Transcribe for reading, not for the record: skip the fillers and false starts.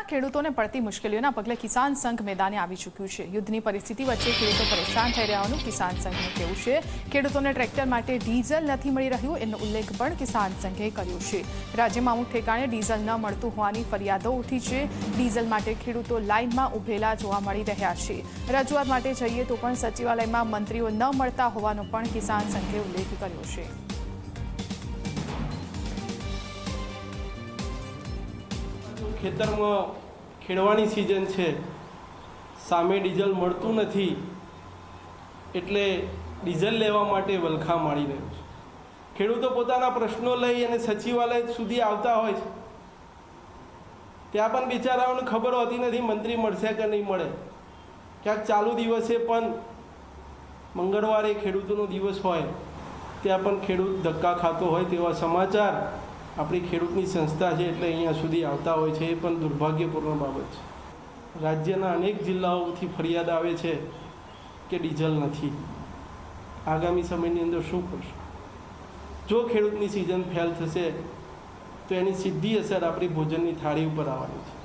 ખેડૂતોને પડતી મુશ્કેલીઓના પગલે કિસાન સંઘ મેદાને આવી ચૂક્યું છે। યુદ્ધની પરિસ્થિતિ વચ્ચે ખેડૂતો પરેશાન થઈ રહ્યા હોવાનું કિસાન સંઘનું કહેવું છે। ખેડૂતોને ટ્રેક્ટર માટે ડીઝલ નથી મળી રહ્યું એનો ઉલ્લેખ પણ કિસાન સંઘે કર્યો છે। રાજ્યમાં અમુક ઠેકાણે ડીઝલ ન મળતું હોવાની ફરિયાદો ઉઠી છે। ડીઝલ માટે ખેડૂતો લાઇનમાં ઉભેલા જોવા મળી રહ્યા છે। રજૂઆત માટે જઈએ તો પણ સચિવાલયમાં મંત્રીઓ ન મળતા હોવાનો પણ કિસાન સંઘે ઉલ્લેખ કર્યો છે। ખેતર में ખેડવાની सीजन है, सामे डीजल મળતું નથી એટલે ડીઝલ લેવા માટે વલખા મારી રહ્યો છે। ખેડૂતો પોતાના પ્રશ્નો લઈ અને સચિવાલય સુધી આવતા હોય છે, ત્યાં પણ બિચારાઓને ખબર હોતી નથી મંત્રી મળશે કે નહીં મળે। ક્યાંક ચાલુ દિવસે પણ મંગળવારે ખેડૂતોનો દિવસ હોય ત્યાં પણ ખેડૂત ધક્કા ખાતો હોય તેવા સમાચાર આપણી ખેડૂતની સંસ્થા છે એટલે અહીંયા સુધી આવતા હોય છે। એ પણ દુર્ભાગ્યપૂર્ણ બાબત છે। રાજ્યના અનેક જિલ્લાઓથી ફરિયાદ આવે છે કે ડીઝલ નથી। આગામી સમયની અંદર શું કરશું? જો ખેડૂતની સિઝન ફેલ થશે તો એની સીધી અસર આપણી ભોજનની થાળી ઉપર આવવાની છે।